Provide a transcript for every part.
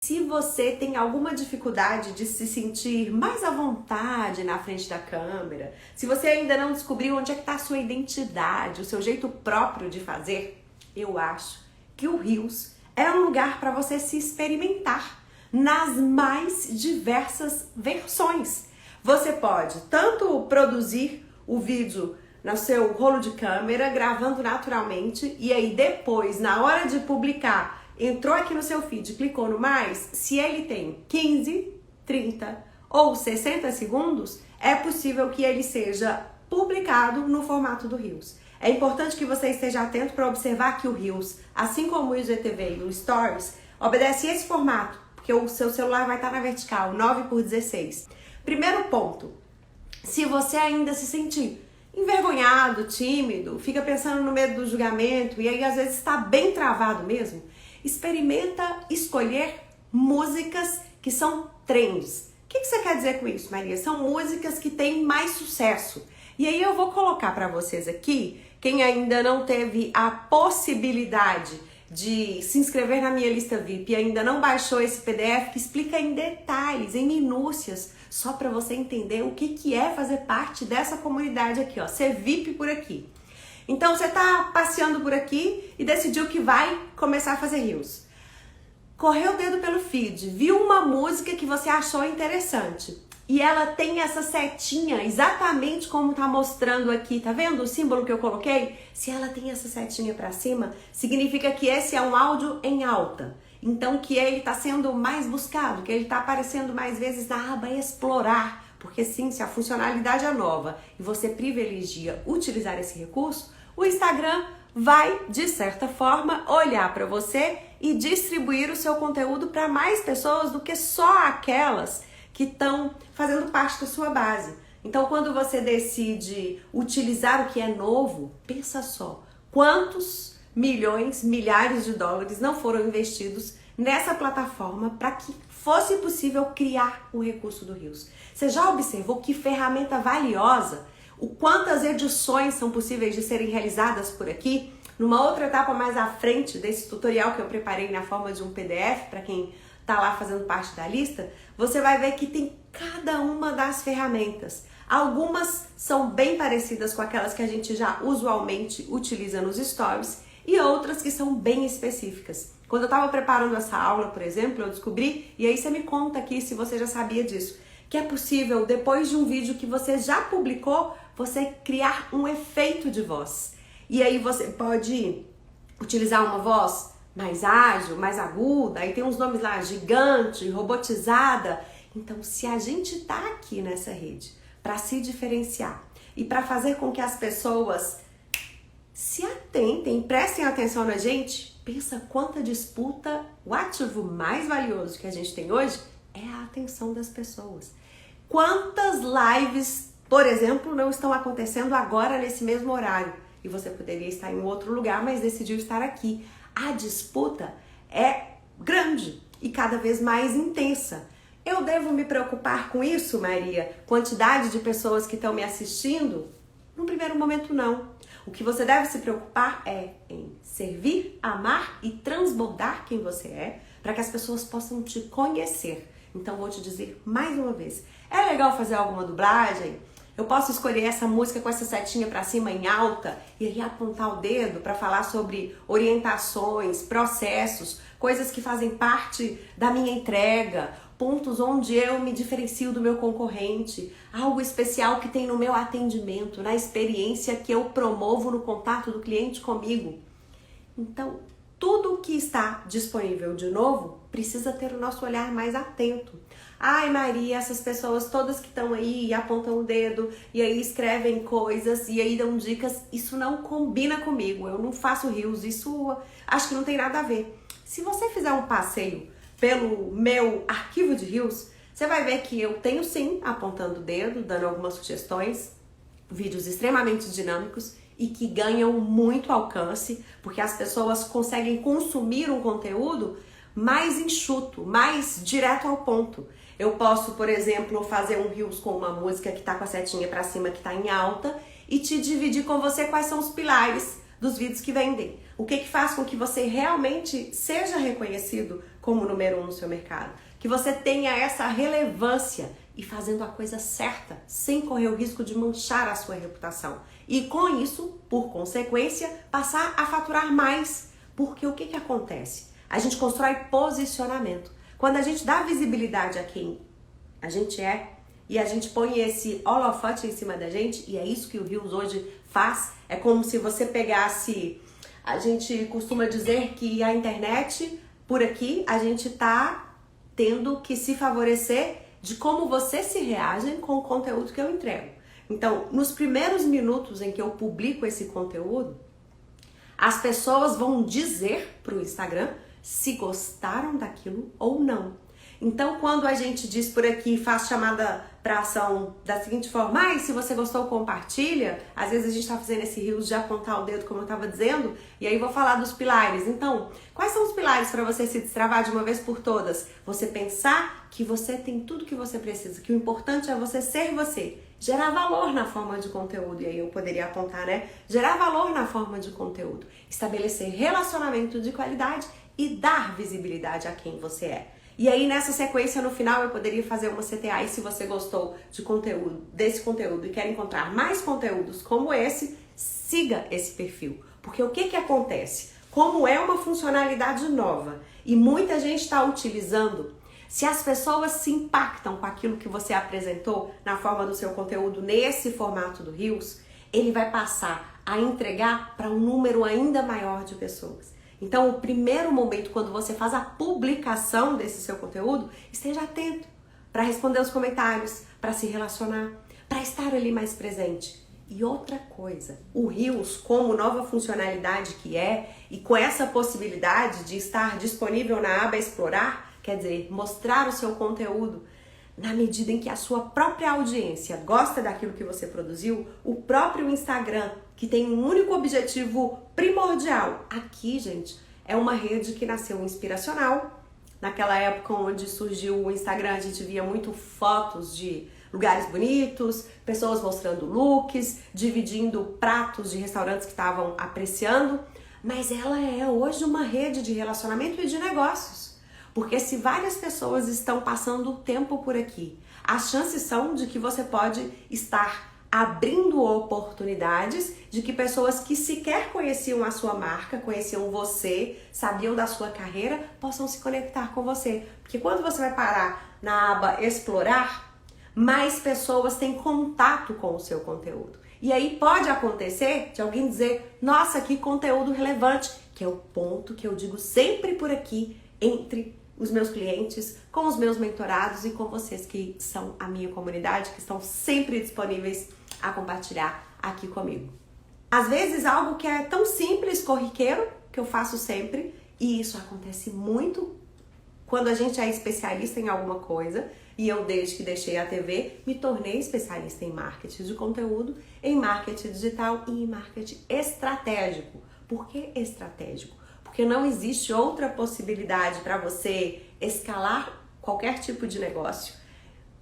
Se você tem alguma dificuldade de se sentir mais à vontade na frente da câmera, se você ainda não descobriu onde é que está a sua identidade, o seu jeito próprio de fazer, eu acho que o Reels é um lugar para você se experimentar nas mais diversas versões. Você pode tanto produzir o vídeo no seu rolo de câmera, gravando naturalmente, e aí depois, na hora de publicar, entrou aqui no seu feed, clicou no mais, se ele tem 15, 30 ou 60 segundos, é possível que ele seja publicado no formato do Reels. É importante que você esteja atento para observar que o Reels, assim como o IGTV e o Stories, obedece esse formato, porque o seu celular vai estar na vertical, 9x16. Primeiro ponto, se você ainda se sentir envergonhado, tímido, fica pensando no medo do julgamento e aí às vezes está bem travado mesmo, experimenta escolher músicas que são trends. O que você quer dizer com isso, Maria? São músicas que têm mais sucesso. E aí eu vou colocar para vocês aqui, quem ainda não teve a possibilidade de se inscrever na minha lista VIP e ainda não baixou esse PDF que explica em detalhes, em minúcias, só para você entender o que é fazer parte dessa comunidade aqui, ó, ser VIP por aqui. Então você tá passeando por aqui e decidiu que vai começar a fazer Reels. Correu o dedo pelo feed, viu uma música que você achou interessante e ela tem essa setinha exatamente como tá mostrando aqui, tá vendo o símbolo que eu coloquei? Se ela tem essa setinha para cima, significa que esse é um áudio em alta. Então que ele tá sendo mais buscado, que ele tá aparecendo mais vezes na aba explorar. Porque sim, se a funcionalidade é nova e você privilegia utilizar esse recurso, o Instagram vai, de certa forma, olhar para você e distribuir o seu conteúdo para mais pessoas do que só aquelas que estão fazendo parte da sua base. Então, quando você decide utilizar o que é novo, pensa só, quantos milhões, milhares de dólares não foram investidos nessa plataforma para que fosse possível criar o recurso do Reels. Você já observou que ferramenta valiosa? O quantas edições são possíveis de serem realizadas por aqui? Numa outra etapa mais à frente desse tutorial que eu preparei na forma de um PDF para quem está lá fazendo parte da lista, você vai ver que tem cada uma das ferramentas. Algumas são bem parecidas com aquelas que a gente já usualmente utiliza nos stories e outras que são bem específicas. Quando eu estava preparando essa aula, por exemplo, eu descobri, e aí você me conta aqui se você já sabia disso, que é possível, depois de um vídeo que você já publicou, você criar um efeito de voz. E aí você pode utilizar uma voz mais ágil, mais aguda, aí tem uns nomes lá, gigante, robotizada. Então, se a gente tá aqui nessa rede para se diferenciar e para fazer com que as pessoas se atentem, prestem atenção na gente, pensa quanta disputa, o ativo mais valioso que a gente tem hoje é a atenção das pessoas. Quantas lives, por exemplo, não estão acontecendo agora nesse mesmo horário? E você poderia estar em outro lugar, mas decidiu estar aqui. A disputa é grande e cada vez mais intensa. Eu devo me preocupar com isso, Maria? Quantidade de pessoas que estão me assistindo? Num primeiro momento, não. O que você deve se preocupar é em servir, amar e transbordar quem você é, para que as pessoas possam te conhecer. Então vou te dizer mais uma vez, é legal fazer alguma dublagem? Eu posso escolher essa música com essa setinha para cima em alta e aí apontar o dedo para falar sobre orientações, processos, coisas que fazem parte da minha entrega, pontos onde eu me diferencio do meu concorrente, algo especial que tem no meu atendimento, na experiência que eu promovo no contato do cliente comigo. Então, tudo que está disponível de novo precisa ter o nosso olhar mais atento. Ai, Maria, essas pessoas todas que estão aí e apontam o dedo e aí escrevem coisas e aí dão dicas, isso não combina comigo, eu não faço Reels, isso acho que não tem nada a ver. Se você fizer um passeio pelo meu arquivo de Reels, você vai ver que eu tenho sim apontando o dedo, dando algumas sugestões, vídeos extremamente dinâmicos e que ganham muito alcance, porque as pessoas conseguem consumir um conteúdo mais enxuto, mais direto ao ponto. Eu posso, por exemplo, fazer um Reels com uma música que tá com a setinha pra cima, que tá em alta, e te dividir com você quais são os pilares dos vídeos que vendem. O que faz com que você realmente seja reconhecido como como número 1 no seu mercado. Que você tenha essa relevância e fazendo a coisa certa, sem correr o risco de manchar a sua reputação. E com isso, por consequência, passar a faturar mais. Porque o que acontece? A gente constrói posicionamento. Quando a gente dá visibilidade a quem a gente é e a gente põe esse holofote em cima da gente, e é isso que o Reels hoje faz, é como se você pegasse... A gente costuma dizer que a internet, por aqui, a gente tá tendo que se favorecer de como você se reage com o conteúdo que eu entrego. Então, nos primeiros minutos em que eu publico esse conteúdo, as pessoas vão dizer pro Instagram se gostaram daquilo ou não. Então, quando a gente diz por aqui, faz chamada para ação da seguinte forma, se você gostou, compartilha. Às vezes a gente tá fazendo esse Reels de apontar o dedo, como eu tava dizendo, e aí vou falar dos pilares. Então, quais são os pilares para você se destravar de uma vez por todas? Você pensar que você tem tudo que você precisa, que o importante é você ser você. Gerar valor na forma de conteúdo, e aí eu poderia apontar, Gerar valor na forma de conteúdo. Estabelecer relacionamento de qualidade e dar visibilidade a quem você é. E aí, nessa sequência, no final, eu poderia fazer uma CTA. E se você gostou desse conteúdo e quer encontrar mais conteúdos como esse, siga esse perfil. Porque o que acontece? Como é uma funcionalidade nova e muita gente está utilizando, se as pessoas se impactam com aquilo que você apresentou na forma do seu conteúdo nesse formato do Reels, ele vai passar a entregar para um número ainda maior de pessoas. Então, o primeiro momento, quando você faz a publicação desse seu conteúdo, esteja atento para responder os comentários, para se relacionar, para estar ali mais presente. E outra coisa, o Reels, como nova funcionalidade que é, e com essa possibilidade de estar disponível na aba Explorar, quer dizer, mostrar o seu conteúdo, na medida em que a sua própria audiência gosta daquilo que você produziu, o próprio Instagram, que tem um único objetivo primordial. Aqui, gente, é uma rede que nasceu inspiracional. Naquela época onde surgiu o Instagram, a gente via muito fotos de lugares bonitos, pessoas mostrando looks, dividindo pratos de restaurantes que estavam apreciando. Mas ela é hoje uma rede de relacionamento e de negócios. Porque se várias pessoas estão passando o tempo por aqui, as chances são de que você pode estar abrindo oportunidades de que pessoas que sequer conheciam a sua marca, conheciam você, sabiam da sua carreira, possam se conectar com você. Porque quando você vai parar na aba Explorar, mais pessoas têm contato com o seu conteúdo. E aí pode acontecer de alguém dizer, nossa, que conteúdo relevante, que é o ponto que eu digo sempre por aqui, entre os meus clientes, com os meus mentorados e com vocês que são a minha comunidade, que estão sempre disponíveis a compartilhar aqui comigo. Às vezes algo que é tão simples, corriqueiro, que eu faço sempre, e isso acontece muito quando a gente é especialista em alguma coisa, e eu desde que deixei a TV, me tornei especialista em marketing de conteúdo, em marketing digital e em marketing estratégico. Por que estratégico? Porque não existe outra possibilidade para você escalar qualquer tipo de negócio,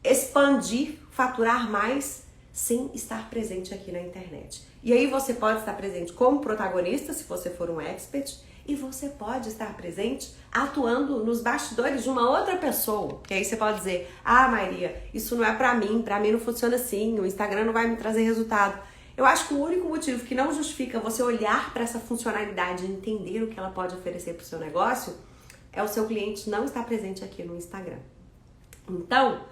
expandir, faturar mais, sem estar presente aqui na internet. E aí você pode estar presente como protagonista, se você for um expert, e você pode estar presente atuando nos bastidores de uma outra pessoa. Que aí você pode dizer, Maria, isso não é para mim não funciona assim, o Instagram não vai me trazer resultado. Eu acho que o único motivo que não justifica você olhar para essa funcionalidade e entender o que ela pode oferecer para o seu negócio é o seu cliente não estar presente aqui no Instagram. Então,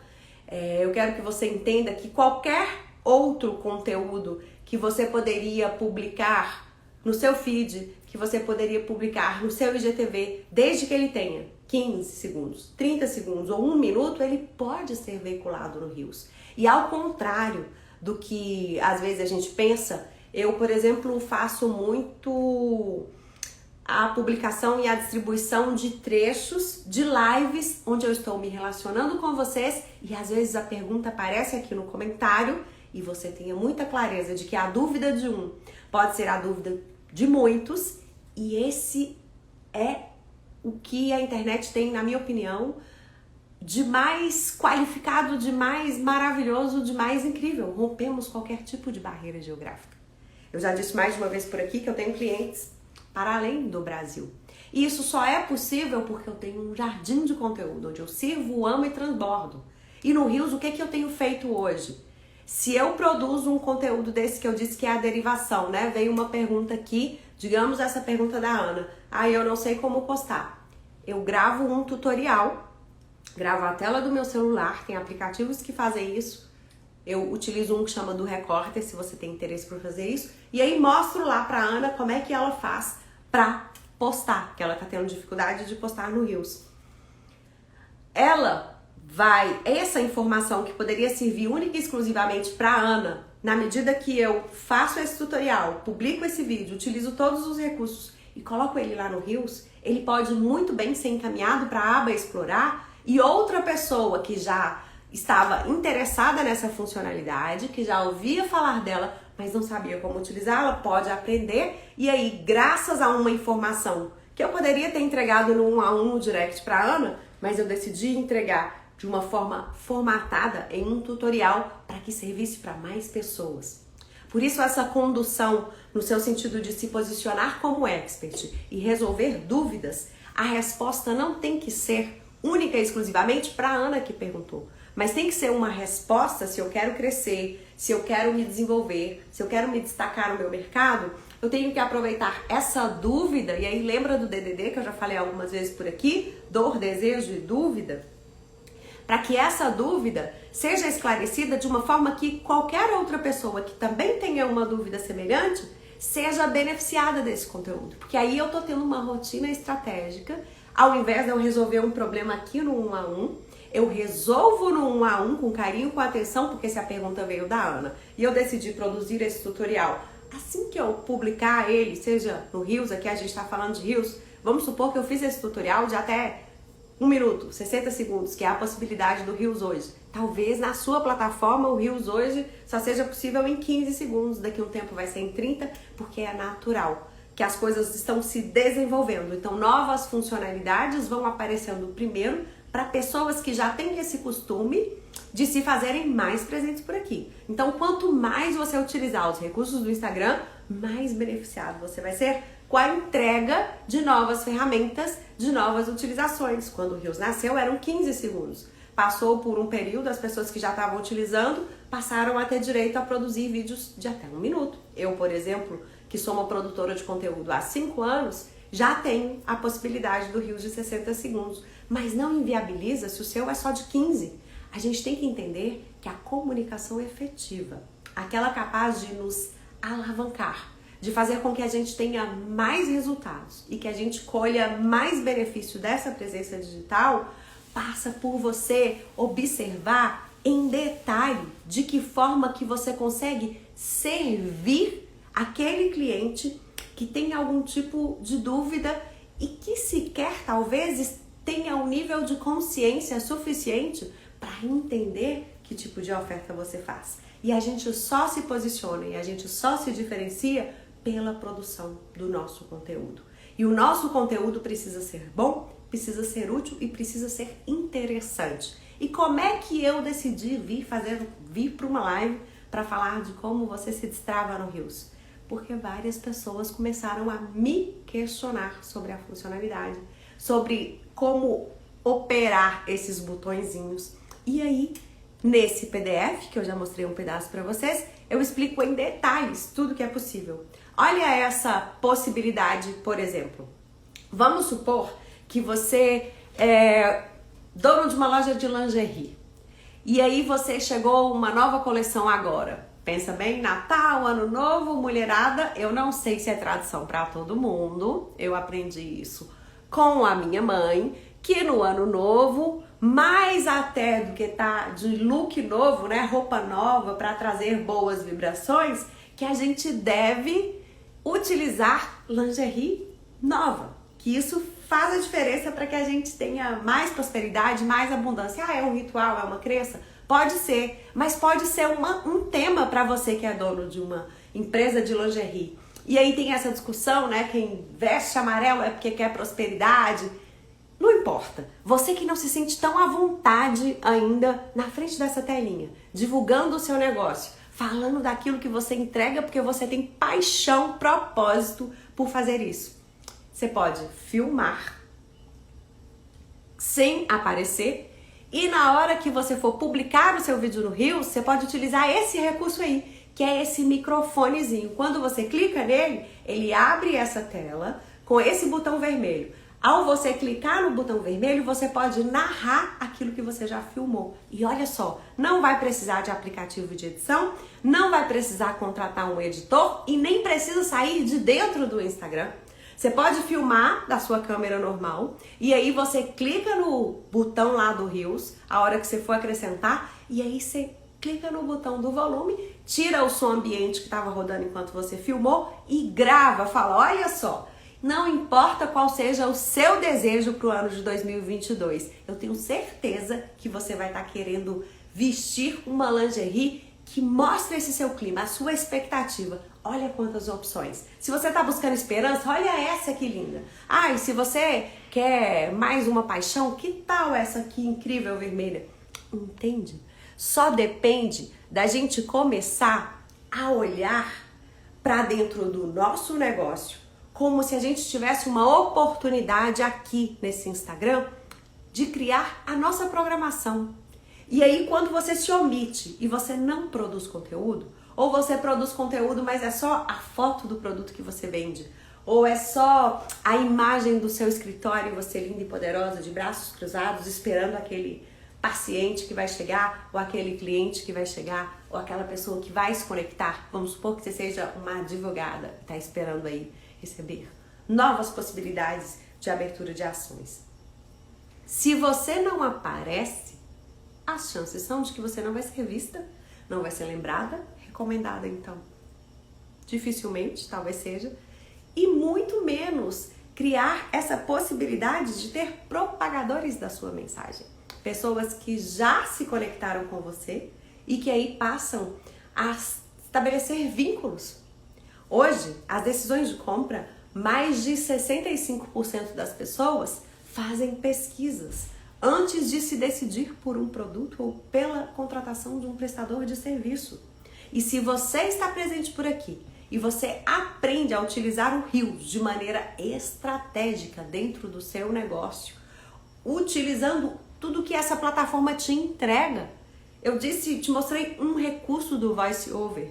eu quero que você entenda que qualquer outro conteúdo que você poderia publicar no seu feed, que você poderia publicar no seu IGTV, desde que ele tenha 15 segundos, 30 segundos ou 1 minuto, ele pode ser veiculado no Reels. E ao contrário do que às vezes a gente pensa, eu, por exemplo, faço muito a publicação e a distribuição de trechos de lives onde eu estou me relacionando com vocês e às vezes a pergunta aparece aqui no comentário e você tenha muita clareza de que a dúvida de um pode ser a dúvida de muitos e esse é o que a internet tem, na minha opinião, de mais qualificado, de mais maravilhoso, de mais incrível. Rompemos qualquer tipo de barreira geográfica. Eu já disse mais de uma vez por aqui que eu tenho clientes para além do Brasil. E isso só é possível porque eu tenho um jardim de conteúdo, onde eu sirvo, amo e transbordo. E no Reels, o que eu tenho feito hoje? Se eu produzo um conteúdo desse que eu disse que é a derivação, né? Veio uma pergunta aqui, digamos essa pergunta da Ana. Eu não sei como postar. Eu gravo um tutorial, gravo a tela do meu celular, tem aplicativos que fazem isso. Eu utilizo um que chama do Recorter, se você tem interesse por fazer isso. E aí mostro lá pra Ana como é que ela faz pra postar, que ela tá tendo dificuldade de postar no Reels. Essa informação que poderia servir única e exclusivamente pra Ana, na medida que eu faço esse tutorial, publico esse vídeo, utilizo todos os recursos e coloco ele lá no Reels, ele pode muito bem ser encaminhado para a aba explorar e outra pessoa que já estava interessada nessa funcionalidade, que já ouvia falar dela, mas não sabia como utilizá-la, pode aprender e aí, graças a uma informação que eu poderia ter entregado no 1 a 1 no direct para Ana, mas eu decidi entregar de uma forma formatada em um tutorial para que servisse para mais pessoas. Por isso essa condução no seu sentido de se posicionar como expert e resolver dúvidas, a resposta não tem que ser única e exclusivamente para a Ana que perguntou, mas tem que ser uma resposta se eu quero crescer, se eu quero me desenvolver, se eu quero me destacar no meu mercado, eu tenho que aproveitar essa dúvida, e aí lembra do DDD que eu já falei algumas vezes por aqui, dor, desejo e dúvida, para que essa dúvida seja esclarecida de uma forma que qualquer outra pessoa que também tenha uma dúvida semelhante seja beneficiada desse conteúdo. Porque aí eu tô tendo uma rotina estratégica, ao invés de eu resolver um problema aqui no 1 a 1, eu resolvo no 1 a 1 com carinho, com atenção, porque se a pergunta veio da Ana e eu decidi produzir esse tutorial, assim que eu publicar ele, seja no Reels, aqui a gente tá falando de Reels, vamos supor que eu fiz esse tutorial de até 1 minuto, 60 segundos, que é a possibilidade do Reels hoje. Talvez na sua plataforma o Reels hoje só seja possível em 15 segundos, daqui a um tempo vai ser em 30, porque é natural, que as coisas estão se desenvolvendo. Então novas funcionalidades vão aparecendo primeiro para pessoas que já têm esse costume de se fazerem mais presentes por aqui. Então quanto mais você utilizar os recursos do Instagram, mais beneficiado você vai ser com a entrega de novas ferramentas, de novas utilizações. Quando o Reels nasceu, eram 15 segundos. Passou por um período, as pessoas que já estavam utilizando passaram a ter direito a produzir vídeos de até 1 minuto. Eu, por exemplo, que sou uma produtora de conteúdo há 5 anos, já tenho a possibilidade do Reels de 60 segundos. Mas não inviabiliza se o seu é só de 15. A gente tem que entender que a comunicação efetiva, aquela capaz de nos alavancar, de fazer com que a gente tenha mais resultados e que a gente colha mais benefício dessa presença digital, passa por você observar em detalhe de que forma que você consegue servir aquele cliente que tem algum tipo de dúvida e que sequer talvez tenha um nível de consciência suficiente para entender que tipo de oferta você faz. E a gente só se posiciona e a gente só se diferencia pela produção do nosso conteúdo. E o nosso conteúdo precisa ser bom, precisa ser útil e precisa ser interessante. E como é que eu decidi vir para uma live para falar de como você se destrava no Reels? Porque várias pessoas começaram a me questionar sobre a funcionalidade, sobre como operar esses botõezinhos. E aí, nesse PDF, que eu já mostrei um pedaço para vocês, eu explico em detalhes tudo que é possível. Olha essa possibilidade, por exemplo. Vamos supor que você é dono de uma loja de lingerie. E aí você chegou uma nova coleção agora. Pensa bem, Natal, Ano Novo, mulherada. Eu não sei se é tradição para todo mundo. Eu aprendi isso com a minha mãe, que no Ano Novo, mais até do que tá de look novo, né, roupa nova para trazer boas vibrações, que a gente deve utilizar lingerie nova, que isso faz a diferença para que a gente tenha mais prosperidade, mais abundância. É um ritual, é uma crença? Pode ser, mas pode ser um tema para você que é dono de uma empresa de lingerie. E aí tem essa discussão, né, quem veste amarelo é porque quer prosperidade. Não importa, você que não se sente tão à vontade ainda na frente dessa telinha, divulgando o seu negócio, falando daquilo que você entrega porque você tem paixão, propósito por fazer isso. Você pode filmar sem aparecer e na hora que você for publicar o seu vídeo no Reels, você pode utilizar esse recurso aí, que é esse microfonezinho. Quando você clica nele, ele abre essa tela com esse botão vermelho. Ao você clicar no botão vermelho, você pode narrar aquilo que você já filmou. E olha só, não vai precisar de aplicativo de edição, não vai precisar contratar um editor e nem precisa sair de dentro do Instagram. Você pode filmar da sua câmera normal e aí você clica no botão lá do Reels, a hora que você for acrescentar, e aí você clica no botão do volume, tira o som ambiente que estava rodando enquanto você filmou e grava, fala, olha só, não importa qual seja o seu desejo para o ano de 2022, eu tenho certeza que você vai estar querendo vestir uma lingerie que mostra esse seu clima, a sua expectativa. Olha quantas opções. Se você está buscando esperança, olha essa que linda. Ah, e se você quer mais uma paixão, que tal essa aqui incrível vermelha? Entende? Só depende da gente começar a olhar para dentro do nosso negócio, como se a gente tivesse uma oportunidade aqui nesse Instagram de criar a nossa programação. E aí, quando você se omite e você não produz conteúdo, ou você produz conteúdo, mas é só a foto do produto que você vende, ou é só a imagem do seu escritório, você linda e poderosa, de braços cruzados, esperando aquele paciente que vai chegar, ou aquele cliente que vai chegar, ou aquela pessoa que vai se conectar. Vamos supor que você seja uma advogada que está esperando aí receber novas possibilidades de abertura de ações. Se você não aparece, as chances são de que você não vai ser vista, não vai ser lembrada, recomendada então. Dificilmente, talvez seja. E muito menos criar essa possibilidade de ter propagadores da sua mensagem. Pessoas que já se conectaram com você e que aí passam a estabelecer vínculos. Hoje, as decisões de compra, mais de 65% das pessoas fazem pesquisas antes de se decidir por um produto ou pela contratação de um prestador de serviço. E se você está presente por aqui e você aprende a utilizar o Reels de maneira estratégica dentro do seu negócio, utilizando tudo que essa plataforma te entrega. Eu te mostrei um recurso do VoiceOver.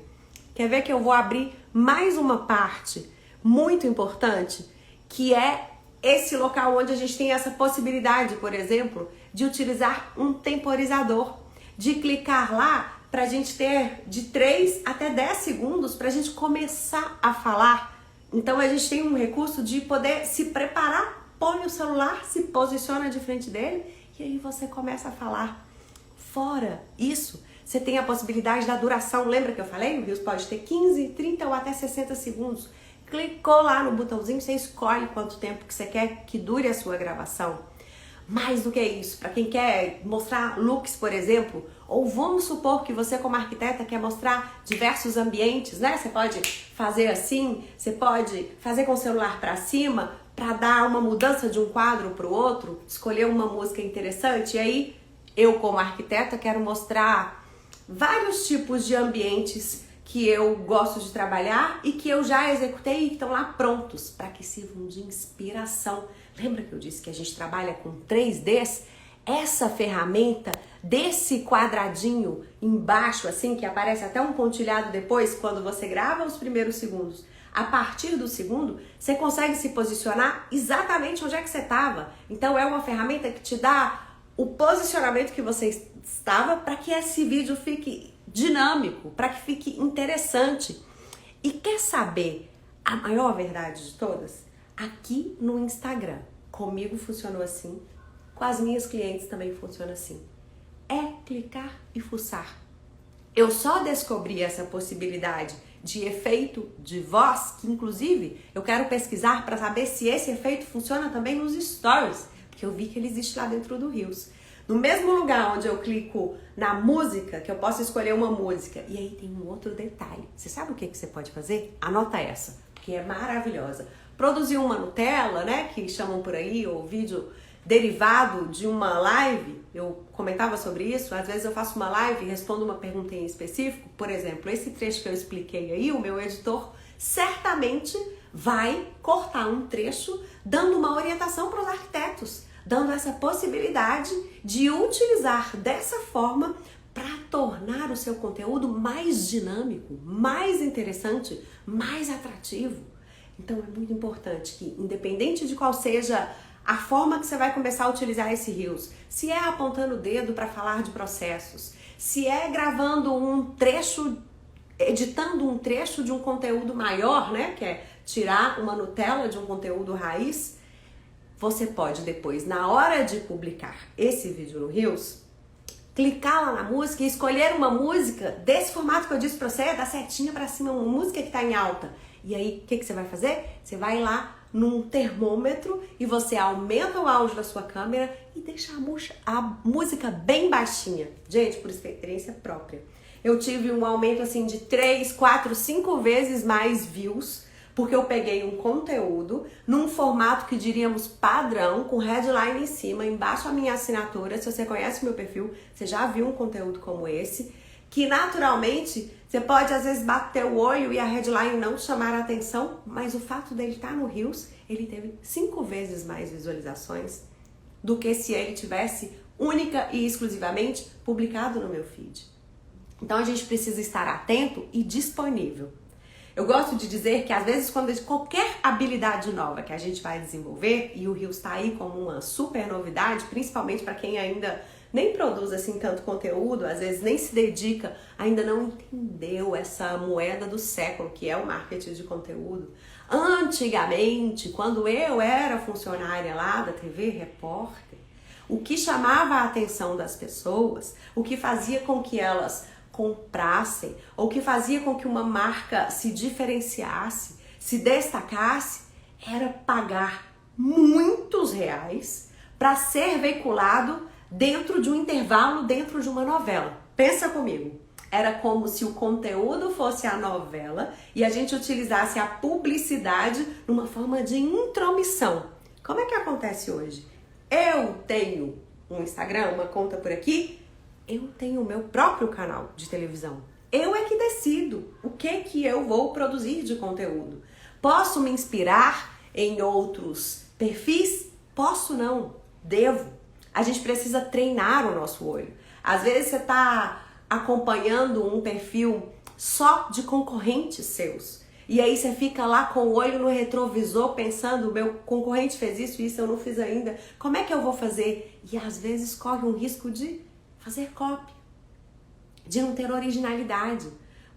Quer ver que eu vou abrir mais uma parte muito importante, que é esse local onde a gente tem essa possibilidade, por exemplo, de utilizar um temporizador, de clicar lá para a gente ter de 3 até 10 segundos para a gente começar a falar. Então a gente tem um recurso de poder se preparar, põe o celular, se posiciona de frente dele e aí você começa a falar. Fora isso, você tem a possibilidade da duração. Lembra que eu falei? O Reels pode ter 15, 30 ou até 60 segundos. Clicou lá no botãozinho, você escolhe quanto tempo que você quer que dure a sua gravação. Mais do que isso, para quem quer mostrar looks, por exemplo, ou vamos supor que você como arquiteta quer mostrar diversos ambientes, né? Você pode fazer assim, você pode fazer com o celular para cima para dar uma mudança de um quadro para o outro, escolher uma música interessante. E aí, eu como arquiteta quero mostrar vários tipos de ambientes que eu gosto de trabalhar e que eu já executei e que estão lá prontos para que sirvam de inspiração. Lembra que eu disse que a gente trabalha com 3Ds? Essa ferramenta desse quadradinho embaixo, assim, que aparece até um pontilhado depois, quando você grava os primeiros segundos, a partir do segundo, você consegue se posicionar exatamente onde é que você estava. Então é uma ferramenta que te dá o posicionamento que você estava para que esse vídeo fique dinâmico, para que fique interessante. E quer saber a maior verdade de todas? Aqui no Instagram, comigo funcionou assim, com as minhas clientes também funciona assim. É clicar e fuçar. Eu só descobri essa possibilidade de efeito de voz, que inclusive eu quero pesquisar para saber se esse efeito funciona também nos stories, porque eu vi que ele existe lá dentro do Reels. No mesmo lugar onde eu clico na música, que eu posso escolher uma música, e aí tem um outro detalhe. Você sabe o que você pode fazer? Anota essa, que é maravilhosa. Produzir uma Nutella, né, que chamam por aí, ou vídeo derivado de uma live, eu comentava sobre isso, às vezes eu faço uma live e respondo uma pergunta em específico, por exemplo, esse trecho que eu expliquei aí, o meu editor certamente vai cortar um trecho dando uma orientação para os arquitetos, dando essa possibilidade de utilizar dessa forma para tornar o seu conteúdo mais dinâmico, mais interessante, mais atrativo. Então é muito importante que, independente de qual seja a forma que você vai começar a utilizar esse Reels, se é apontando o dedo para falar de processos, se é gravando um trecho, editando um trecho de um conteúdo maior, né, que é tirar uma Nutella de um conteúdo raiz, você pode depois, na hora de publicar esse vídeo no Reels, clicar lá na música e escolher uma música desse formato que eu disse pra você, da setinha pra cima, uma música que tá em alta. E aí, o que você vai fazer? Você vai lá num termômetro e você aumenta o áudio da sua câmera e deixa a música bem baixinha. Gente, por experiência própria. Eu tive um aumento assim de 3, 4, 5 vezes mais views, porque eu peguei um conteúdo num formato que diríamos padrão, com headline em cima, embaixo a minha assinatura. Se você conhece o meu perfil, você já viu um conteúdo como esse, que naturalmente você pode às vezes bater o olho e a headline não chamar a atenção, mas o fato dele estar no Reels, ele teve 5 vezes mais visualizações do que se ele tivesse única e exclusivamente publicado no meu feed. Então a gente precisa estar atento e disponível. Eu gosto de dizer que às vezes quando qualquer habilidade nova que a gente vai desenvolver, e o Reels está aí como uma super novidade, principalmente para quem ainda nem produz assim tanto conteúdo, às vezes nem se dedica, ainda não entendeu essa moeda do século que é o marketing de conteúdo. Antigamente, quando eu era funcionária lá da TV Repórter, o que chamava a atenção das pessoas, o que fazia com que elas comprassem, ou que fazia com que uma marca se diferenciasse, se destacasse, era pagar muitos reais para ser veiculado dentro de um intervalo, dentro de uma novela. Pensa comigo, era como se o conteúdo fosse a novela e a gente utilizasse a publicidade numa forma de intromissão. Como é que acontece hoje? Eu tenho um Instagram, uma conta por aqui, eu tenho o meu próprio canal de televisão. Eu é que decido o que eu vou produzir de conteúdo. Posso me inspirar em outros perfis? Posso não, devo. A gente precisa treinar o nosso olho. Às vezes você está acompanhando um perfil só de concorrentes seus. E aí você fica lá com o olho no retrovisor pensando, meu concorrente fez isso, eu não fiz ainda. Como é que eu vou fazer? E às vezes corre um risco de fazer cópia, de não ter originalidade,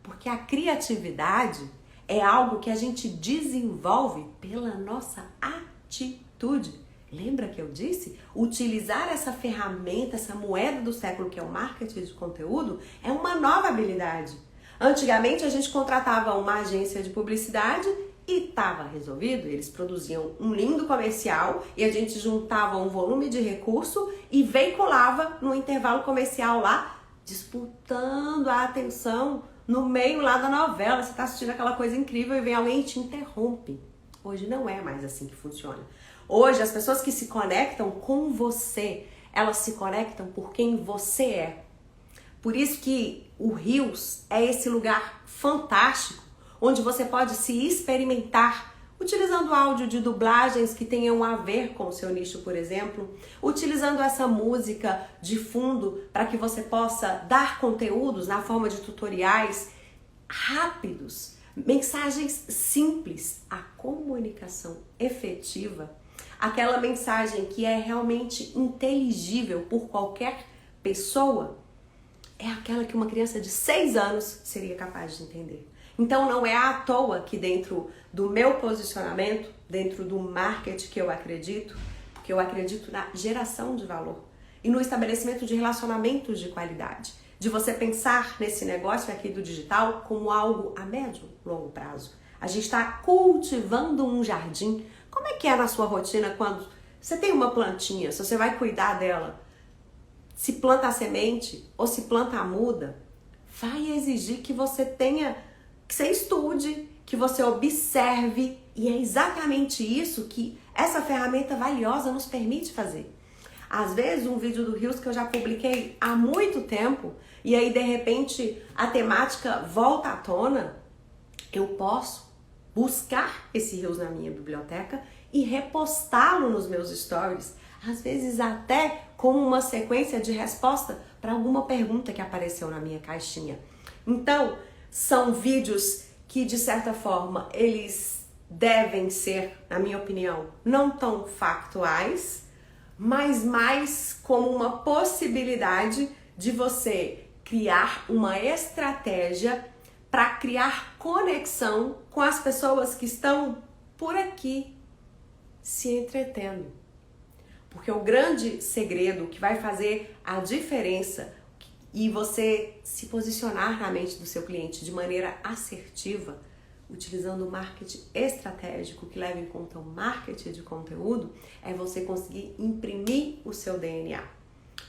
porque a criatividade é algo que a gente desenvolve pela nossa atitude. Lembra que eu disse? Utilizar essa ferramenta, essa moeda do século que é o marketing de conteúdo, é uma nova habilidade. Antigamente a gente contratava uma agência de publicidade e estava resolvido, eles produziam um lindo comercial e a gente juntava um volume de recurso e veiculava no intervalo comercial lá, disputando a atenção no meio lá da novela. Você está assistindo aquela coisa incrível e vem alguém e te interrompe. Hoje não é mais assim que funciona. Hoje as pessoas que se conectam com você, elas se conectam por quem você é. Por isso que o Reels é esse lugar fantástico onde você pode se experimentar utilizando áudio de dublagens que tenham a ver com o seu nicho, por exemplo, utilizando essa música de fundo para que você possa dar conteúdos na forma de tutoriais rápidos, mensagens simples. A comunicação efetiva, aquela mensagem que é realmente inteligível por qualquer pessoa, é aquela que uma criança de 6 anos seria capaz de entender. Então não é à toa que dentro do meu posicionamento, dentro do marketing que eu acredito, porque eu acredito na geração de valor e no estabelecimento de relacionamentos de qualidade, de você pensar nesse negócio aqui do digital como algo a médio, longo prazo. A gente está cultivando um jardim. Como é que é na sua rotina quando você tem uma plantinha, se você vai cuidar dela, se planta a semente ou se planta a muda, vai exigir que você tenha, que você estude, que você observe, e é exatamente isso que essa ferramenta valiosa nos permite fazer. Às vezes um vídeo do Reels que eu já publiquei há muito tempo, e aí de repente a temática volta à tona, eu posso buscar esse Reels na minha biblioteca e repostá-lo nos meus stories, às vezes até como uma sequência de resposta para alguma pergunta que apareceu na minha caixinha. Então, são vídeos que, de certa forma, eles devem ser, na minha opinião, não tão factuais, mas mais como uma possibilidade de você criar uma estratégia para criar conexão com as pessoas que estão por aqui se entretendo. Porque o grande segredo que vai fazer a diferença e você se posicionar na mente do seu cliente de maneira assertiva, utilizando o marketing estratégico que leva em conta o marketing de conteúdo, é você conseguir imprimir o seu DNA.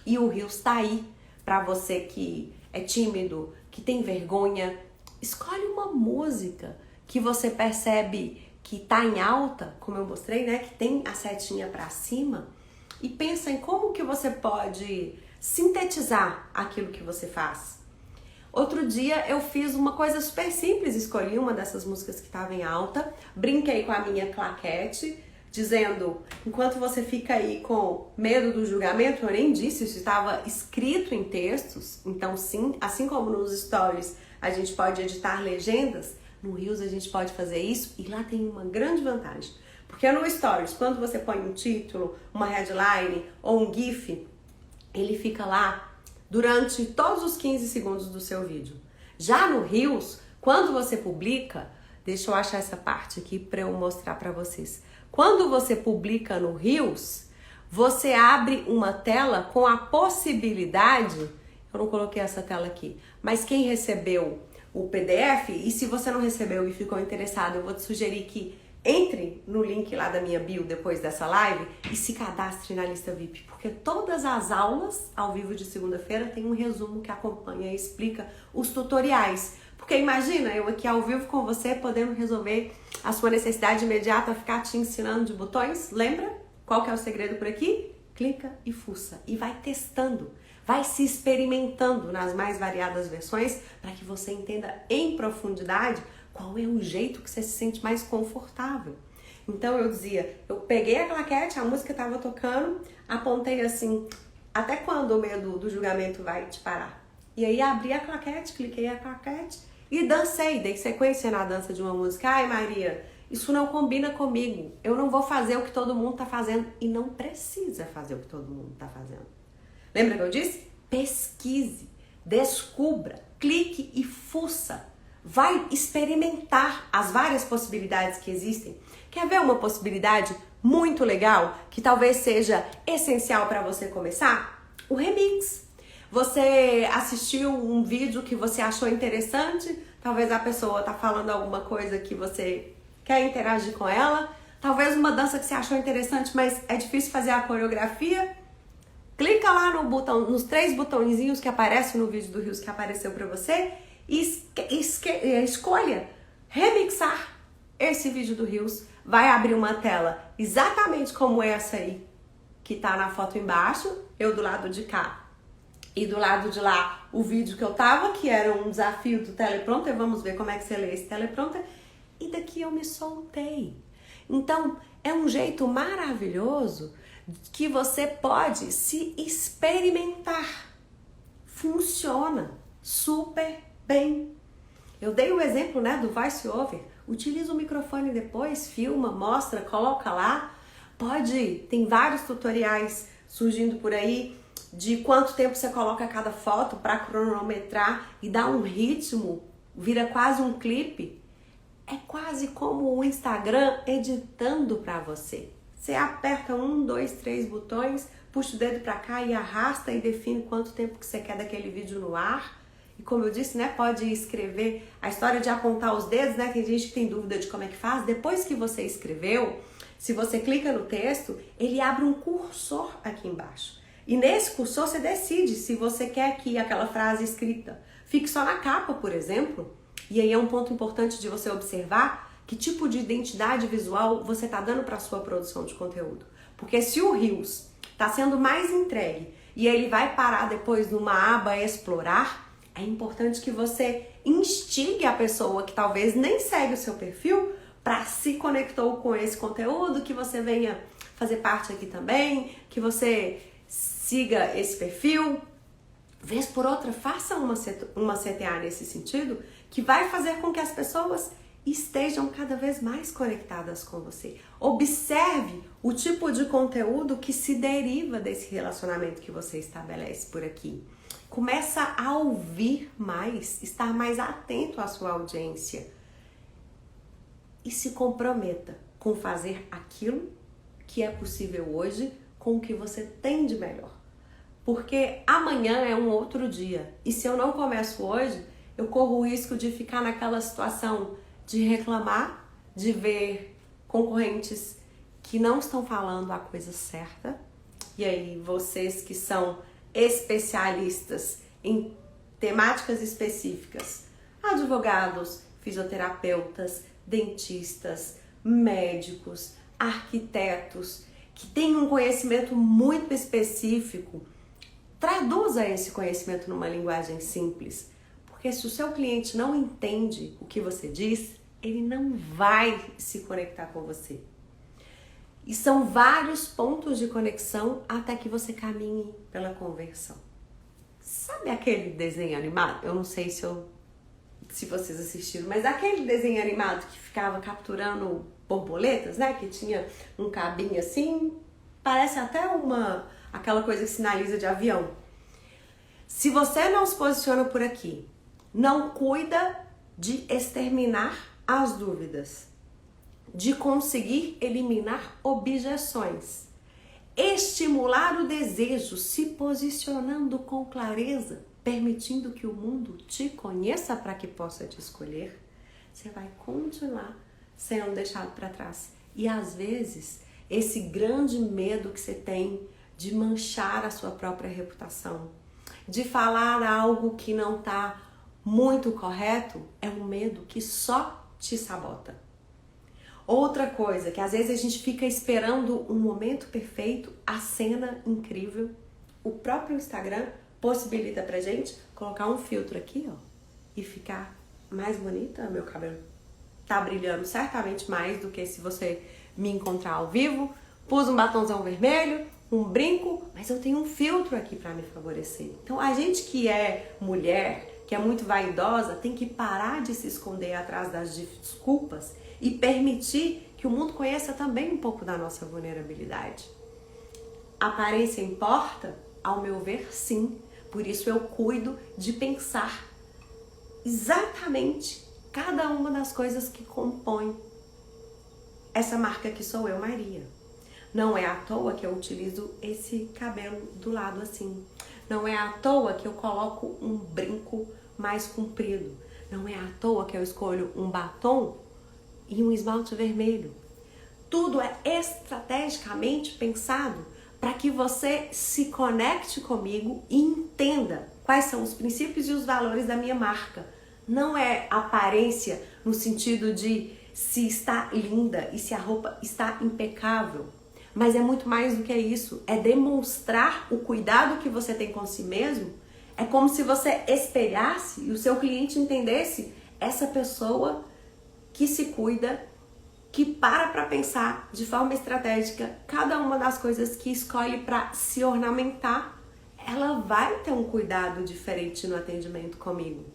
E o Reels está aí para você que é tímido, que tem vergonha. Escolhe uma música que você percebe que está em alta, como eu mostrei, né? Que tem a setinha para cima, e pensa em como que você pode sintetizar aquilo que você faz. Outro dia eu fiz uma coisa super simples, escolhi uma dessas músicas que estava em alta, brinquei com a minha claquete, dizendo, enquanto você fica aí com medo do julgamento, eu nem disse, isso estava escrito em textos, então sim, assim como nos stories a gente pode editar legendas, no Reels a gente pode fazer isso e lá tem uma grande vantagem. Porque no Stories, quando você põe um título, uma headline ou um GIF, ele fica lá durante todos os 15 segundos do seu vídeo. Já no Reels, quando você publica, deixa eu achar essa parte aqui para eu mostrar para vocês. Quando você publica no Reels, você abre uma tela com a possibilidade, eu não coloquei essa tela aqui, mas quem recebeu o PDF, e se você não recebeu e ficou interessado, eu vou te sugerir que entre no link lá da minha bio depois dessa live e se cadastre na lista VIP, porque todas as aulas ao vivo de segunda-feira tem um resumo que acompanha e explica os tutoriais. Porque imagina eu aqui ao vivo com você podendo resolver a sua necessidade imediata, ficar te ensinando de botões. Lembra? Qual que é o segredo por aqui? Clica e fuça e vai testando. Vai se experimentando nas mais variadas versões para que você entenda em profundidade qual é o jeito que você se sente mais confortável. Então eu dizia, eu peguei a claquete, a música estava tocando, apontei assim, até quando o medo do julgamento vai te parar? E aí abri a claquete, cliquei a claquete e dancei, dei sequência na dança de uma música. Ai Maria, isso não combina comigo, eu não vou fazer o que todo mundo está fazendo e não precisa fazer o que todo mundo está fazendo. Lembra que eu disse? Pesquise, descubra, clique e fuça. Vai experimentar as várias possibilidades que existem. Quer ver uma possibilidade muito legal que talvez seja essencial para você começar? O remix. Você assistiu um vídeo que você achou interessante, talvez a pessoa tá falando alguma coisa que você quer interagir com ela, talvez uma dança que você achou interessante, mas é difícil fazer a coreografia. Clica lá no botão, nos 3 botõezinhos que aparecem no vídeo do Reels que apareceu para você e escolha remixar esse vídeo do Reels. Vai abrir uma tela exatamente como essa aí, que tá na foto embaixo, eu do lado de cá e do lado de lá o vídeo que eu tava, que era um desafio do teleprompter. Vamos ver como é que você lê esse teleprompter. E daqui eu me soltei. Então, é um jeito maravilhoso que você pode se experimentar. Funciona super bem. Eu dei o exemplo, né, do voice over. Utiliza o microfone depois, filma, mostra, coloca lá. Tem vários tutoriais surgindo por aí de quanto tempo você coloca cada foto para cronometrar e dar um ritmo, vira quase um clipe. É quase como o Instagram editando para você. Você aperta 1, 2, 3 botões, puxa o dedo para cá e arrasta e define quanto tempo que você quer daquele vídeo no ar. E como eu disse, né, pode escrever a história de apontar os dedos, né? Tem gente que tem dúvida de como é que faz. Depois que você escreveu, se você clica no texto, ele abre um cursor aqui embaixo. E nesse cursor você decide se você quer que aquela frase escrita fique só na capa, por exemplo. E aí é um ponto importante de você observar que tipo de identidade visual você está dando para a sua produção de conteúdo. Porque se o Reels está sendo mais entregue e ele vai parar depois numa aba explorar, é importante que você instigue a pessoa que talvez nem segue o seu perfil para se conectou com esse conteúdo, que você venha fazer parte aqui também, que você siga esse perfil. Vez por outra, faça uma CTA nesse sentido, que vai fazer com que as pessoas estejam cada vez mais conectadas com você. Observe o tipo de conteúdo que se deriva desse relacionamento que você estabelece por aqui. Começa a ouvir mais, estar mais atento à sua audiência. E se comprometa com fazer aquilo que é possível hoje com o que você tem de melhor. Porque amanhã é um outro dia. E se eu não começo hoje, eu corro o risco de ficar naquela situação de reclamar, de ver concorrentes que não estão falando a coisa certa. E aí, vocês que são especialistas em temáticas específicas, advogados, fisioterapeutas, dentistas, médicos, arquitetos, que têm um conhecimento muito específico, traduza esse conhecimento numa linguagem simples, porque se o seu cliente não entende o que você diz, ele não vai se conectar com você. E são vários pontos de conexão até que você caminhe pela conversão. Sabe aquele desenho animado? Eu não sei se vocês assistiram, mas aquele desenho animado que ficava capturando borboletas, né? Que tinha um cabinho assim, parece até aquela coisa que sinaliza de avião. Se você não se posiciona por aqui, não cuida de exterminar as dúvidas, de conseguir eliminar objeções, estimular o desejo, se posicionando com clareza, permitindo que o mundo te conheça para que possa te escolher, você vai continuar sendo deixado para trás. E às vezes, esse grande medo que você tem de manchar a sua própria reputação, de falar algo que não está muito correto, é um medo que só te sabota. Outra coisa, que às vezes a gente fica esperando um momento perfeito, a cena incrível. O próprio Instagram possibilita pra gente colocar um filtro aqui, ó, e ficar mais bonita. Meu cabelo tá brilhando certamente mais do que se você me encontrar ao vivo. Pus um batonzão vermelho, um brinco, mas eu tenho um filtro aqui pra me favorecer. Então a gente que é mulher, que é muito vaidosa, tem que parar de se esconder atrás das desculpas e permitir que o mundo conheça também um pouco da nossa vulnerabilidade. A aparência importa? Ao meu ver, sim. Por isso eu cuido de pensar exatamente cada uma das coisas que compõem essa marca que sou eu, Maria. Não é à toa que eu utilizo esse cabelo do lado assim. Não é à toa que eu coloco um brinco mais comprido. Não é à toa que eu escolho um batom e um esmalte vermelho. Tudo é estrategicamente pensado para que você se conecte comigo e entenda quais são os princípios e os valores da minha marca. Não é aparência no sentido de se está linda e se a roupa está impecável, mas é muito mais do que isso. É demonstrar o cuidado que você tem com si mesmo. É como se você espelhasse e o seu cliente entendesse essa pessoa que se cuida, que para pensar de forma estratégica cada uma das coisas que escolhe para se ornamentar. Ela vai ter um cuidado diferente no atendimento comigo.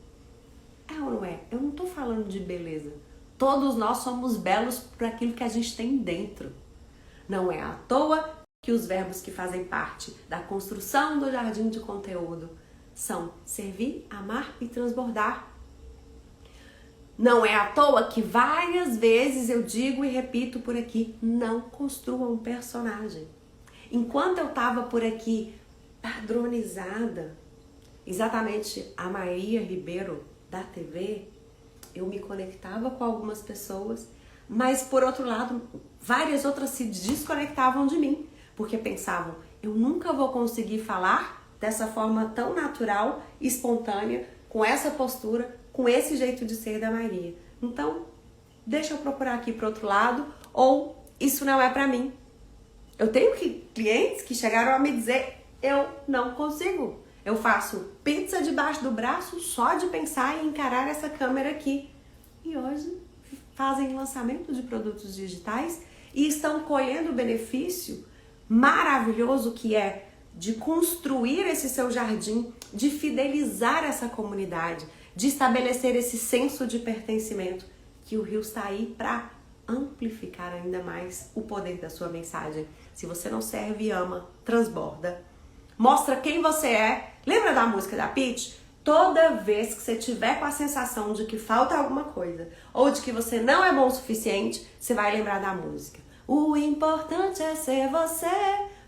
É ou não é? Eu não tô falando de beleza. Todos nós somos belos por aquilo que a gente tem dentro. Não é à toa que os verbos que fazem parte da construção do jardim de conteúdo são servir, amar e transbordar. Não é à toa que várias vezes eu digo e repito por aqui, não construa um personagem. Enquanto eu estava por aqui padronizada, exatamente a Maria Ribeiro da TV, eu me conectava com algumas pessoas, mas por outro lado, várias outras se desconectavam de mim, porque pensavam, eu nunca vou conseguir falar dessa forma tão natural, espontânea, com essa postura, com esse jeito de ser da Maria. Então, deixa eu procurar aqui pro outro lado, ou isso não é pra mim. Eu tenho clientes que chegaram a me dizer, eu não consigo. Eu faço pizza debaixo do braço só de pensar em encarar essa câmera aqui. E hoje fazem lançamento de produtos digitais e estão colhendo o benefício maravilhoso que é de construir esse seu jardim, de fidelizar essa comunidade, de estabelecer esse senso de pertencimento, que o Rios está aí para amplificar ainda mais o poder da sua mensagem. Se você não serve e ama, transborda. Mostra quem você é. Lembra da música da Pitty? Toda vez que você tiver com a sensação de que falta alguma coisa ou de que você não é bom o suficiente, você vai lembrar da música. O importante é ser você,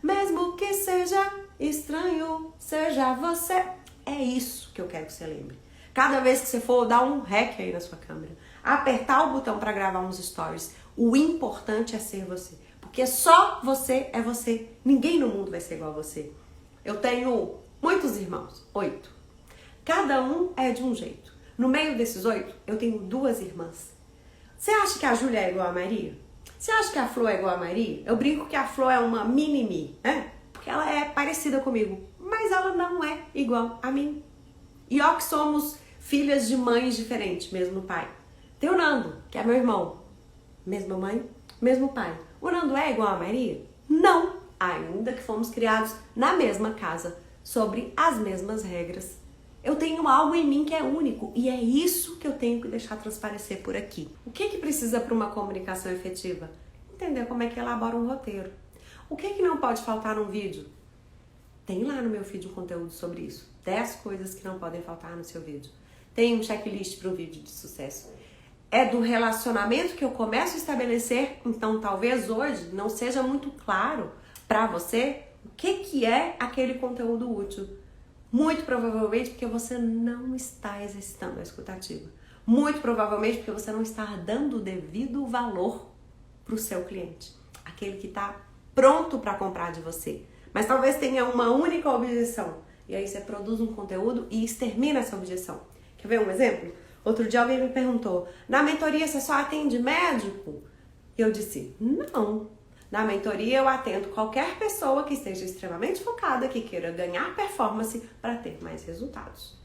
mesmo que seja estranho, seja você. É isso que eu quero que você lembre. Cada vez que você for dar um rec aí na sua câmera, apertar o botão para gravar uns stories, o importante é ser você. Porque só você é você. Ninguém no mundo vai ser igual a você. Eu tenho muitos irmãos, 8. Cada um é de um jeito. No meio desses 8, eu tenho 2 irmãs. Você acha que a Júlia é igual a Maria? Você acha que a Flor é igual a Maria? Eu brinco que a Flor é uma mini-me, né? Porque ela é parecida comigo, mas ela não é igual a mim. E ó que somos filhas de mães diferentes, mesmo pai. Tem o Nando, que é meu irmão. Mesma mãe, mesmo pai. O Nando é igual a Maria? Não, ainda que fomos criados na mesma casa, sobre as mesmas regras. Eu tenho algo em mim que é único e é isso que eu tenho que deixar transparecer por aqui. O que precisa para uma comunicação efetiva? Entender como é que elabora um roteiro. O que não pode faltar num vídeo? Tem lá no meu feed um conteúdo sobre isso. 10 coisas que não podem faltar no seu vídeo. Tem um checklist para um vídeo de sucesso. É do relacionamento que eu começo a estabelecer, então talvez hoje não seja muito claro para você o que é aquele conteúdo útil. Muito provavelmente porque você não está exercitando a escutativa. Muito provavelmente porque você não está dando o devido valor para o seu cliente. Aquele que está pronto para comprar de você. Mas talvez tenha uma única objeção. E aí você produz um conteúdo e extermina essa objeção. Quer ver um exemplo? Outro dia alguém me perguntou, na mentoria você só atende médico? E eu disse, não. Na mentoria eu atendo qualquer pessoa que esteja extremamente focada, que queira ganhar performance para ter mais resultados.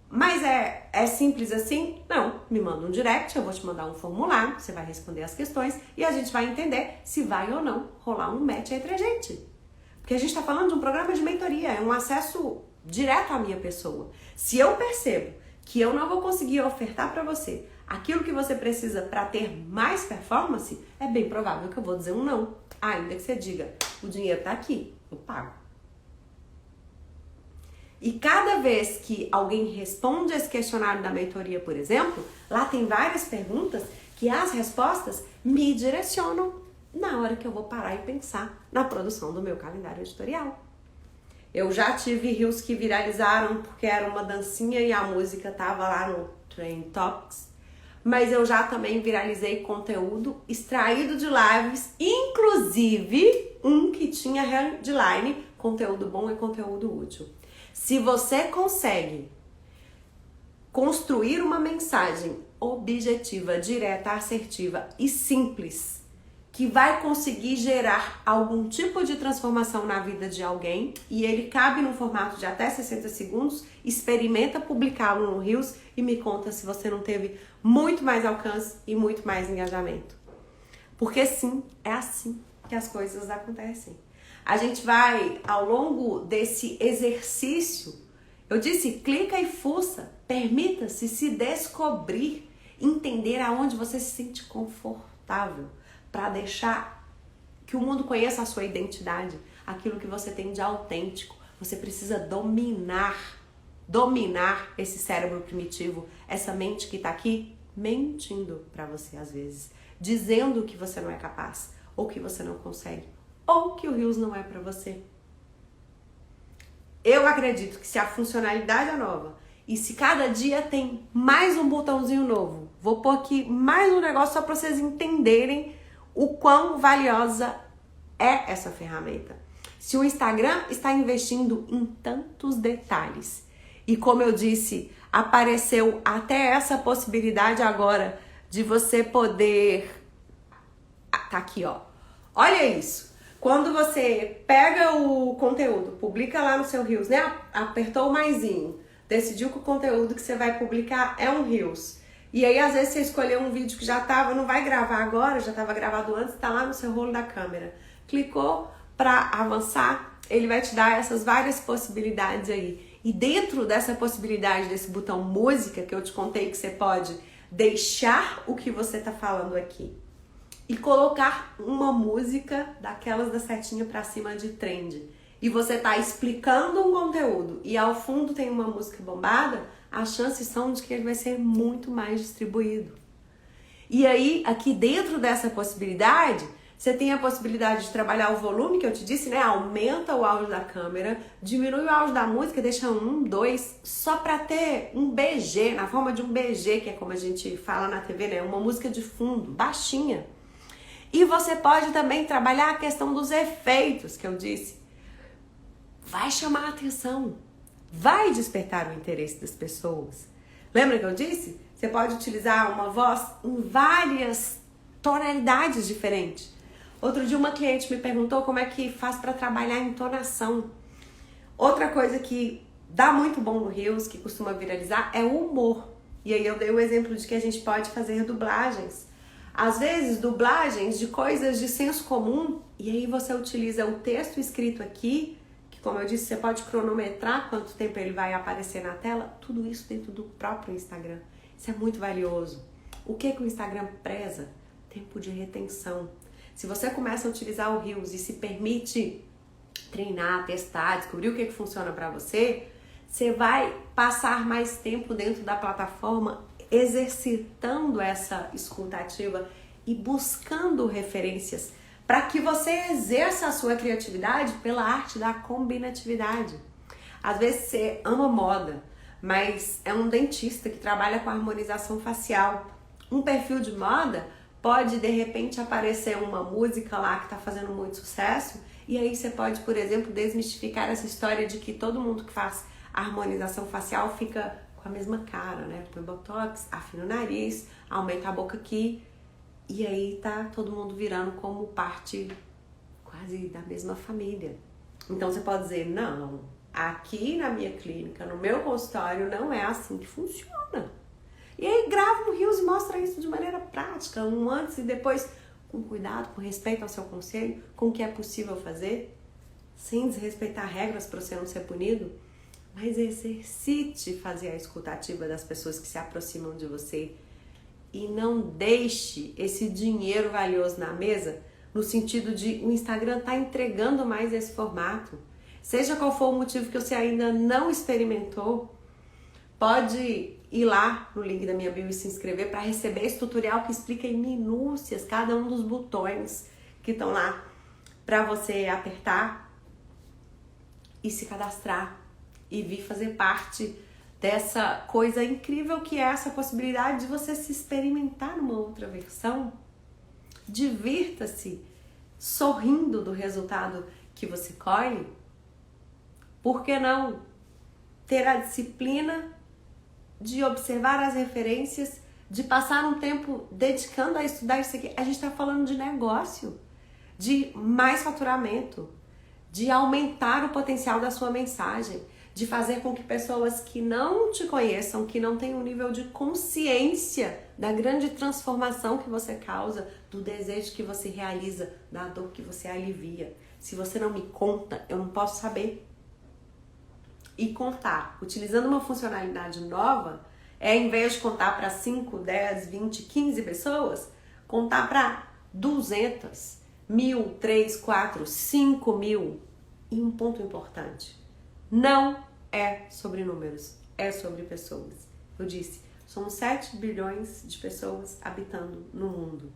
Mas é simples assim? Não. Me manda um direct, eu vou te mandar um formulário, você vai responder as questões e a gente vai entender se vai ou não rolar um match entre a gente. Porque a gente está falando de um programa de mentoria, é um acesso direto à minha pessoa. Se eu percebo que eu não vou conseguir ofertar para você aquilo que você precisa para ter mais performance, é bem provável que eu vou dizer um não. Ainda que você diga, o dinheiro está aqui, eu pago. E cada vez que alguém responde esse questionário da mentoria, por exemplo, lá tem várias perguntas que as respostas me direcionam na hora que eu vou parar e pensar na produção do meu calendário editorial. Eu já tive reels que viralizaram porque era uma dancinha e a música tava lá no Trend Topics, mas eu já também viralizei conteúdo extraído de lives, inclusive um que tinha headline, conteúdo bom é conteúdo útil. Se você consegue construir uma mensagem objetiva, direta, assertiva e simples, que vai conseguir gerar algum tipo de transformação na vida de alguém e ele cabe no formato de até 60 segundos, experimenta publicá-lo no Reels e me conta se você não teve muito mais alcance e muito mais engajamento. Porque sim, é assim que as coisas acontecem. A gente vai, ao longo desse exercício, eu disse, clica e fuça, permita-se se descobrir, entender aonde você se sente confortável, para deixar que o mundo conheça a sua identidade, aquilo que você tem de autêntico. Você precisa dominar esse cérebro primitivo, essa mente que está aqui mentindo para você às vezes, dizendo que você não é capaz, ou que você não consegue, ou que o Reels não é para você. Eu acredito que se a funcionalidade é nova e se cada dia tem mais um botãozinho novo, vou pôr aqui mais um negócio só para vocês entenderem o quão valiosa é essa ferramenta. Se o Instagram está investindo em tantos detalhes e, como eu disse, apareceu até essa possibilidade agora de você poder... Tá aqui, ó. Olha isso. Quando você pega o conteúdo, publica lá no seu Reels, né? Apertou o maisinho, decidiu que o conteúdo que você vai publicar é um Reels. E aí, às vezes, você escolheu um vídeo que já tava, não vai gravar agora, já estava gravado antes, tá lá no seu rolo da câmera. Clicou para avançar, ele vai te dar essas várias possibilidades aí. E dentro dessa possibilidade, desse botão música, que eu te contei que você pode deixar o que você tá falando aqui e colocar uma música daquelas da setinha pra cima de trend. E você tá explicando um conteúdo e ao fundo tem uma música bombada, as chances são de que ele vai ser muito mais distribuído. E aí, aqui dentro dessa possibilidade, você tem a possibilidade de trabalhar o volume, que eu te disse, né? Aumenta o áudio da câmera, diminui o áudio da música, deixa 1, 2, só pra ter um BG, na forma de um BG, que é como a gente fala na TV, né? Uma música de fundo, baixinha. E você pode também trabalhar a questão dos efeitos, que eu disse. Vai chamar a atenção, vai despertar o interesse das pessoas. Lembra que eu disse? Você pode utilizar uma voz em várias tonalidades diferentes. Outro dia uma cliente me perguntou como é que faz para trabalhar a entonação. Outra coisa que dá muito bom no Reels, que costuma viralizar, é o humor. E aí eu dei o exemplo de que a gente pode fazer dublagens. Às vezes, dublagens de coisas de senso comum, e aí você utiliza o texto escrito aqui, que como eu disse, você pode cronometrar quanto tempo ele vai aparecer na tela, tudo isso dentro do próprio Instagram. Isso é muito valioso. O que o Instagram preza? Tempo de retenção. Se você começa a utilizar o Reels e se permite treinar, testar, descobrir o que funciona para você, você vai passar mais tempo dentro da plataforma exercitando essa escuta ativa e buscando referências para que você exerça a sua criatividade pela arte da combinatividade. Às vezes você ama moda, mas é um dentista que trabalha com harmonização facial. Um perfil de moda pode, de repente, aparecer uma música lá que está fazendo muito sucesso e aí você pode, por exemplo, desmistificar essa história de que todo mundo que faz harmonização facial fica com a mesma cara, né? Põe botox, afina o nariz, aumenta a boca aqui e aí tá todo mundo virando como parte quase da mesma família. Então você pode dizer, não, aqui na minha clínica, no meu consultório, não é assim que funciona. E aí grava um Reels e mostra isso de maneira prática, um antes e depois, com cuidado, com respeito ao seu conselho, com o que é possível fazer, sem desrespeitar regras para você não ser punido, mas exercite fazer a escuta ativa das pessoas que se aproximam de você e não deixe esse dinheiro valioso na mesa no sentido de o Instagram tá entregando mais esse formato. Seja qual for o motivo que você ainda não experimentou, pode ir lá no link da minha bio e se inscrever para receber esse tutorial que explica em minúcias cada um dos botões que estão lá para você apertar e se cadastrar e vir fazer parte dessa coisa incrível que é essa possibilidade de você se experimentar numa outra versão. Divirta-se sorrindo do resultado que você colhe. Por que não ter a disciplina de observar as referências, de passar um tempo dedicando a estudar isso aqui? A gente está falando de negócio, de mais faturamento, de aumentar o potencial da sua mensagem, de fazer com que pessoas que não te conheçam, que não tenham um nível de consciência da grande transformação que você causa, do desejo que você realiza, da dor que você alivia. Se você não me conta, eu não posso saber. E contar, utilizando uma funcionalidade nova, é em vez de contar para 5, 10, 20, 15 pessoas, contar para 200, 1.000, 3, 4, 5.000. E um ponto importante, não é sobre números, é sobre pessoas. Eu disse, somos 7 bilhões de pessoas habitando no mundo.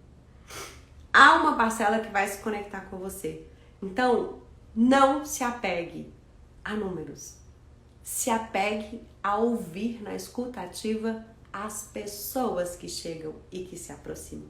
Há uma parcela que vai se conectar com você. Então, não se apegue a números. Se apegue a ouvir na escuta ativa as pessoas que chegam e que se aproximam.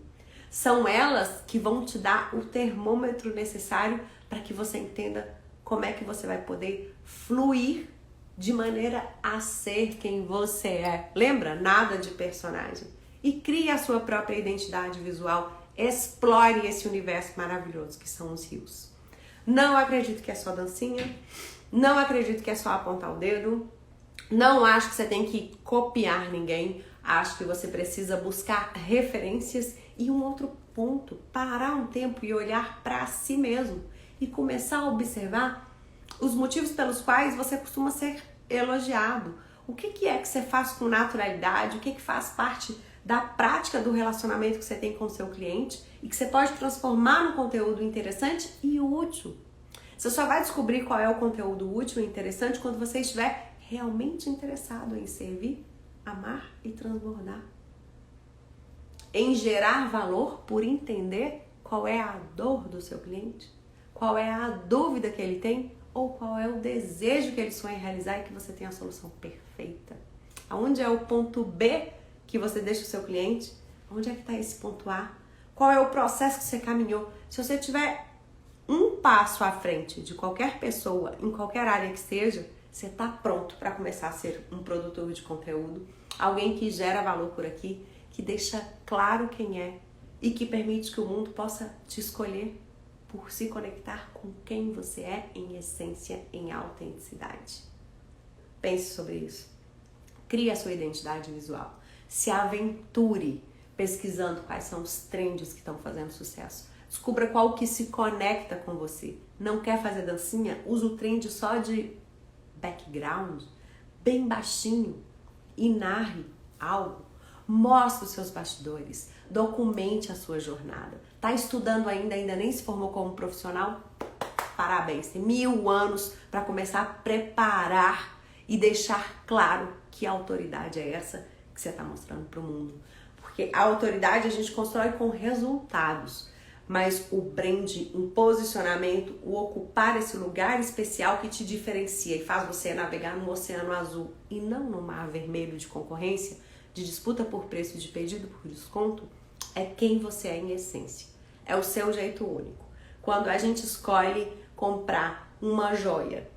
São elas que vão te dar o termômetro necessário para que você entenda como é que você vai poder fluir de maneira a ser quem você é. Lembra? Nada de personagem. E crie a sua própria identidade visual. Explore esse universo maravilhoso que são os rios. Não acredito que é só dancinha. Não acredito que é só apontar o dedo. Não acho que você tem que copiar ninguém. Acho que você precisa buscar referências e um outro ponto, parar um tempo e olhar para si mesmo e começar a observar os motivos pelos quais você costuma ser elogiado. O que é que você faz com naturalidade? O que faz parte da prática do relacionamento que você tem com o seu cliente e que você pode transformar num conteúdo interessante e útil. Você só vai descobrir qual é o conteúdo útil e interessante quando você estiver realmente interessado em servir, amar e transbordar. Em gerar valor por entender qual é a dor do seu cliente, qual é a dúvida que ele tem ou qual é o desejo que ele sonha em realizar e que você tem a solução perfeita. Aonde é o ponto B que você deixa o seu cliente? Onde é que está esse ponto A? Qual é o processo que você caminhou? Se você tiver um passo à frente de qualquer pessoa, em qualquer área que seja, você está pronto para começar a ser um produtor de conteúdo, alguém que gera valor por aqui, que deixa claro quem é e que permite que o mundo possa te escolher por se conectar com quem você é em essência, em autenticidade. Pense sobre isso. Crie a sua identidade visual. Se aventure pesquisando quais são os trends que estão fazendo sucesso. Descubra qual que se conecta com você. Não quer fazer dancinha? Usa o trend só de background, bem baixinho, e narre algo. Mostre os seus bastidores. Documente a sua jornada. Tá estudando ainda nem se formou como profissional? Parabéns, tem 1000 anos para começar a preparar e deixar claro que autoridade é essa que você está mostrando para o mundo. Porque a autoridade a gente constrói com resultados, mas o brand, um posicionamento, o ocupar esse lugar especial que te diferencia e faz você navegar no oceano azul e não no mar vermelho de concorrência, de disputa por preço, de pedido por desconto, é quem você é em essência. É o seu jeito único. Quando a gente escolhe comprar uma joia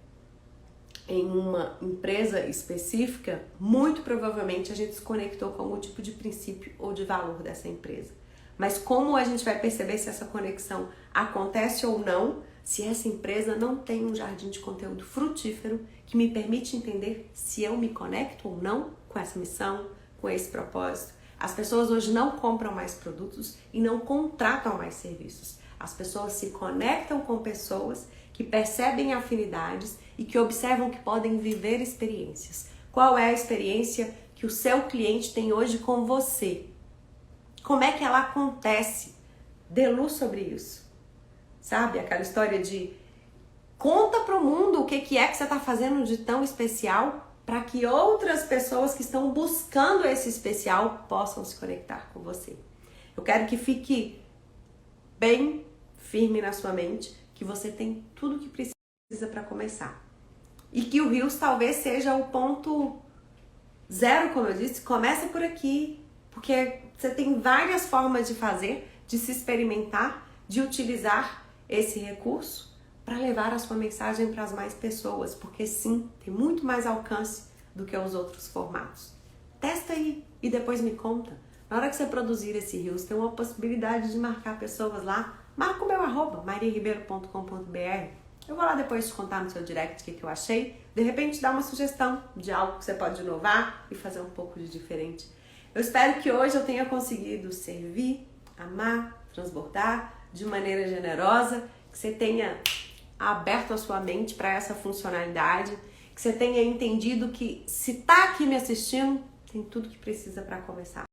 em uma empresa específica, muito provavelmente a gente se conectou com algum tipo de princípio ou de valor dessa empresa. Mas como a gente vai perceber se essa conexão acontece ou não, se essa empresa não tem um jardim de conteúdo frutífero que me permite entender se eu me conecto ou não com essa missão, com esse propósito? As pessoas hoje não compram mais produtos e não contratam mais serviços. As pessoas se conectam com pessoas que percebem afinidades e que observam que podem viver experiências. Qual é a experiência que o seu cliente tem hoje com você? Como é que ela acontece? Dê luz sobre isso. Sabe? Aquela história de conta para o mundo o que é que você está fazendo de tão especial para que outras pessoas que estão buscando esse especial possam se conectar com você. Eu quero que fique bem firme na sua mente que você tem tudo o que precisa para começar. E que o Reels talvez seja o ponto zero, como eu disse, começa por aqui, porque você tem várias formas de fazer, de se experimentar, de utilizar esse recurso para levar a sua mensagem para as mais pessoas, porque sim, tem muito mais alcance do que os outros formatos. Testa aí e depois me conta. Na hora que você produzir esse Reels, tem uma possibilidade de marcar pessoas lá. Marca o meu @ mariaribeiro.com.br. Eu vou lá depois te contar no seu direct o que eu achei. De repente dar uma sugestão de algo que você pode inovar e fazer um pouco de diferente. Eu espero que hoje eu tenha conseguido servir, amar, transbordar de maneira generosa, que você tenha aberto a sua mente para essa funcionalidade, que você tenha entendido que se tá aqui me assistindo, tem tudo que precisa para começar.